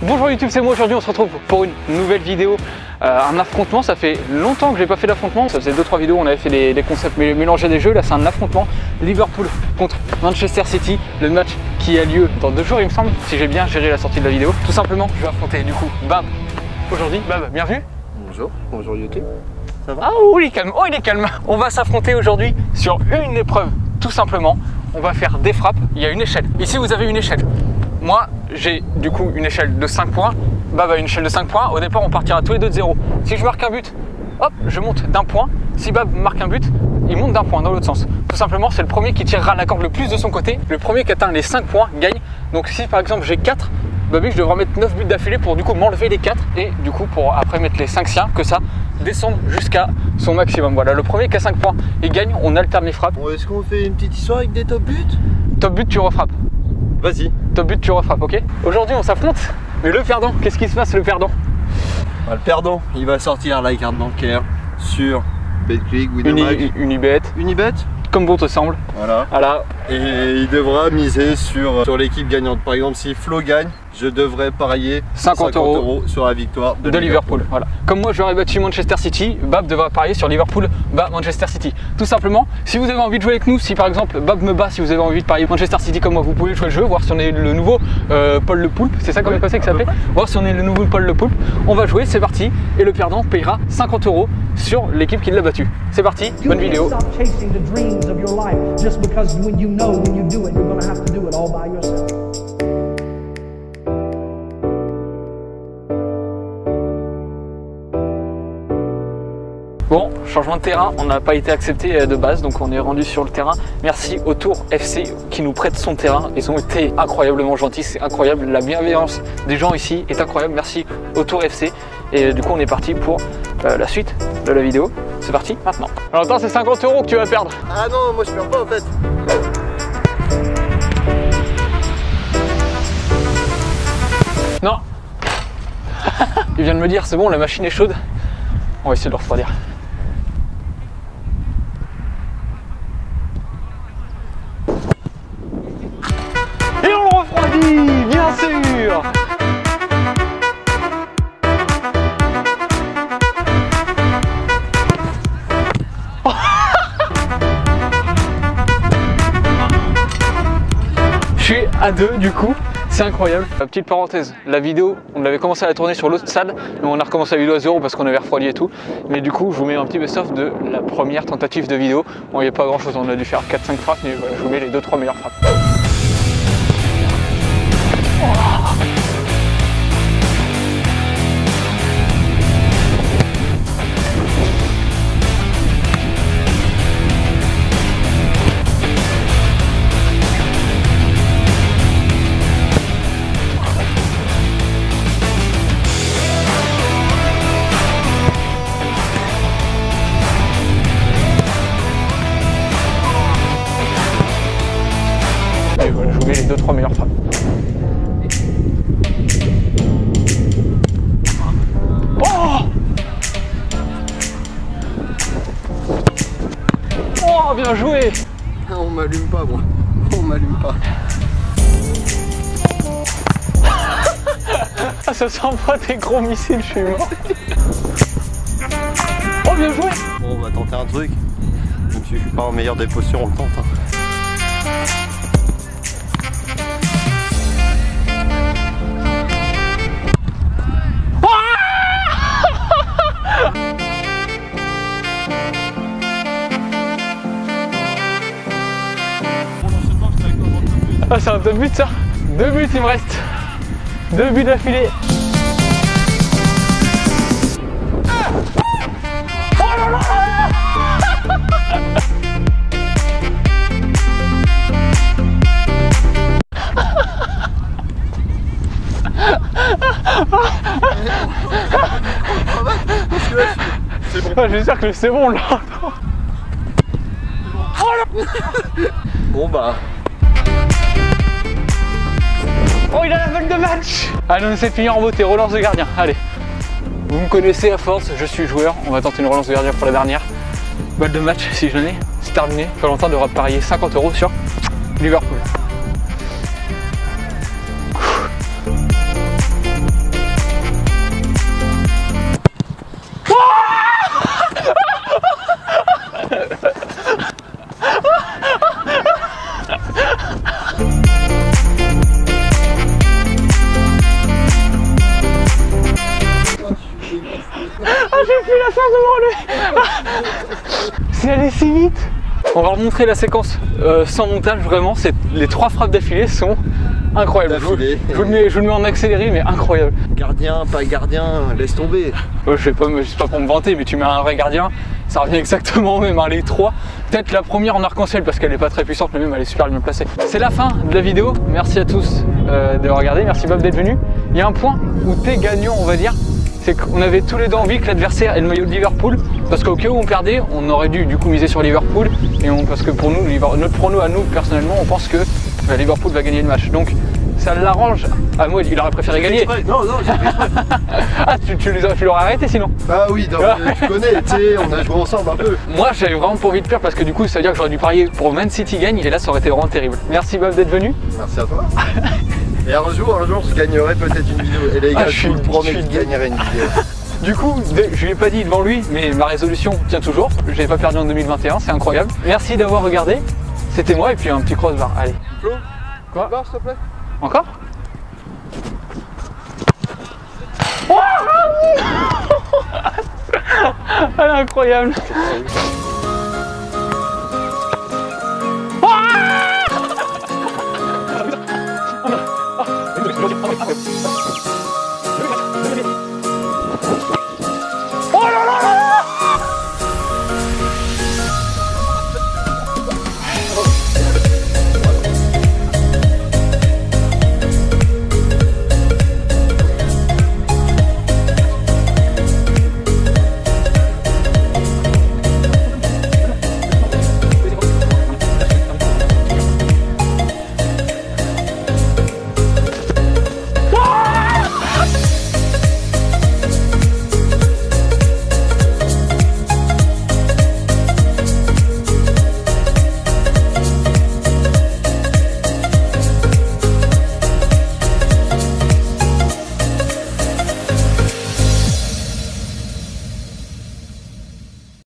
Bonjour YouTube, c'est moi. Aujourd'hui on se retrouve pour une nouvelle vidéo, un affrontement. Ça fait longtemps que j'ai pas fait d'affrontement, ça faisait 2-3 vidéos, on avait fait des concepts mélangés des jeux. Là c'est un affrontement Liverpool contre Manchester City, le match qui a lieu dans 2 jours il me semble, si j'ai bien géré la sortie de la vidéo. Tout simplement je vais affronter du coup Bab aujourd'hui. Bab, bienvenue. Bonjour YouTube, ça va? Ah oh il est calme, On va s'affronter aujourd'hui sur une épreuve, tout simplement. On va faire des frappes, il y a une échelle. Ici vous avez une échelle. Moi, j'ai du coup une échelle de 5 points, Bab a une échelle de 5 points. Au départ, on partira tous les deux de 0. Si je marque un but, hop, je monte d'un point. Si Bab marque un but, il monte d'un point dans l'autre sens. Tout simplement, c'est le premier qui tirera la corde le plus de son côté. Le premier qui atteint les 5 points gagne. Donc si par exemple j'ai 4, Babu, je devrais mettre 9 buts d'affilée pour du coup m'enlever les 4 et du coup pour après mettre les 5 siens, que ça descende jusqu'à son maximum. Voilà, le premier qui a 5 points, il gagne, on alterne les frappes. Bon, est-ce qu'on fait une petite histoire avec des top buts? Top but, tu refrappes. Vas-y. Top but, tu refrappes, ok? Aujourd'hui, on s'affronte, mais le perdant, qu'est-ce qui se passe le perdant? Le perdant, il va sortir la carte bancaire sur BetClick, Winamax, Unibet, comme bon te semble. Voilà. Et il devra miser sur l'équipe gagnante. Par exemple, si Flo gagne, je devrais parier 50 € sur la victoire de Liverpool. Voilà. Comme moi j'aurais battu Manchester City, Bab devra parier sur Liverpool bat Manchester City. Tout simplement, si vous avez envie de jouer avec nous, si par exemple Bab me bat, si vous avez envie de parier Manchester City comme moi, vous pouvez jouer le jeu, voir si on est le nouveau Paul Le Poulpe, c'est ça comme passé que ça s'appelait, voir si on est le nouveau Paul Le Poulpe. On va jouer, c'est parti, et le perdant payera 50 € sur l'équipe qui l'a battu. C'est parti, bonne vidéo. Bon, changement de terrain, on n'a pas été accepté de base, donc on est rendu sur le terrain. Merci au Tour FC qui nous prête son terrain. Ils ont été incroyablement gentils, c'est incroyable. La bienveillance des gens ici est incroyable. Merci au Tour FC. Et du coup, on est parti pour la suite de la vidéo. C'est parti maintenant. Alors attends, c'est 50 € que tu vas perdre. Ah non, moi je perds pas en fait. Non. Il vient de me dire, c'est bon, la machine est chaude. On va essayer de le refroidir. Et on le refroidit, bien sûr. Je suis à 2 du coup. C'est incroyable. Petite parenthèse, la vidéo, on avait commencé à la tourner sur l'autre salle, mais on a recommencé la vidéo à 0 parce qu'on avait refroidi et tout. Mais du coup, je vous mets un petit best-of de la première tentative de vidéo. Bon, il n'y a pas grand chose, on a dû faire 4-5 frappes, mais voilà, je vous mets les 2-3 meilleures frappes. Et voilà, je vous mets les 2-3 meilleures frappes. Oh, bien joué. On m'allume pas moi, on m'allume pas. Ah, ça sent pas des gros missiles, je suis mort. Oh, bien joué. Bon, on va tenter un truc. Même si je suis pas en meilleure des postures, on le tente. Ah, c'est un 2 buts ça. 2 buts il me reste. 2 buts d'affilée. Oh là là. C'est bon. Ah, j'espère que c'est bon là. Bon bah. Oh, il a la balle de match. Allez, on essaie de finir en beauté, relance de gardien, allez. Vous me connaissez à force, je suis joueur, on va tenter une relance de gardien pour la dernière. Balle de match, si j'en ai, c'est terminé. Valentin devra parier 50 € sur Liverpool. devant lui. C'est allé si vite. On va remontrer la séquence sans montage, vraiment. Les 3 frappes d'affilée sont incroyables. Je vous le mets en accéléré, mais incroyable. Gardien, pas gardien, laisse tomber. Je sais pas pour me vanter, mais tu mets un vrai gardien, ça revient exactement au même. Les 3, peut-être la première en arc-en-ciel parce qu'elle n'est pas très puissante, mais même elle est super bien placée. C'est la fin de la vidéo. Merci à tous d'avoir regardé. Merci Bob d'être venu. Il y a un point où tu es gagnant, on va dire. C'est qu'on avait tous les deux envie que l'adversaire ait le maillot de Liverpool, parce qu'au cas où on perdait, on aurait dû du coup miser sur Liverpool, parce que pour nous, notre prono à nous personnellement, on pense que Liverpool va gagner le match. Donc ça l'arrange. Ah moi, il aurait préféré gagner. Non, j'ai fait exprès. Ah, tu l'aurais arrêté sinon? Ah oui, donc, tu connais, tu sais, on a joué ensemble un peu. Moi, j'avais vraiment pas envie de perdre parce que du coup, ça veut dire que j'aurais dû parier pour Man City gagne, et là, ça aurait été vraiment terrible. Merci Bob d'être venu. Merci à toi. Et un jour, je gagnerai peut-être une vidéo. Et les gars, je vous promets que je gagnerai une vidéo. Du coup, je lui ai pas dit devant lui, mais ma résolution tient toujours. Je n'ai pas perdu en 2021, c'est incroyable. Merci d'avoir regardé. C'était moi et puis un petit crossbar. Allez. Flo, quoi? s'il te plaît. Encore? Elle est incroyable.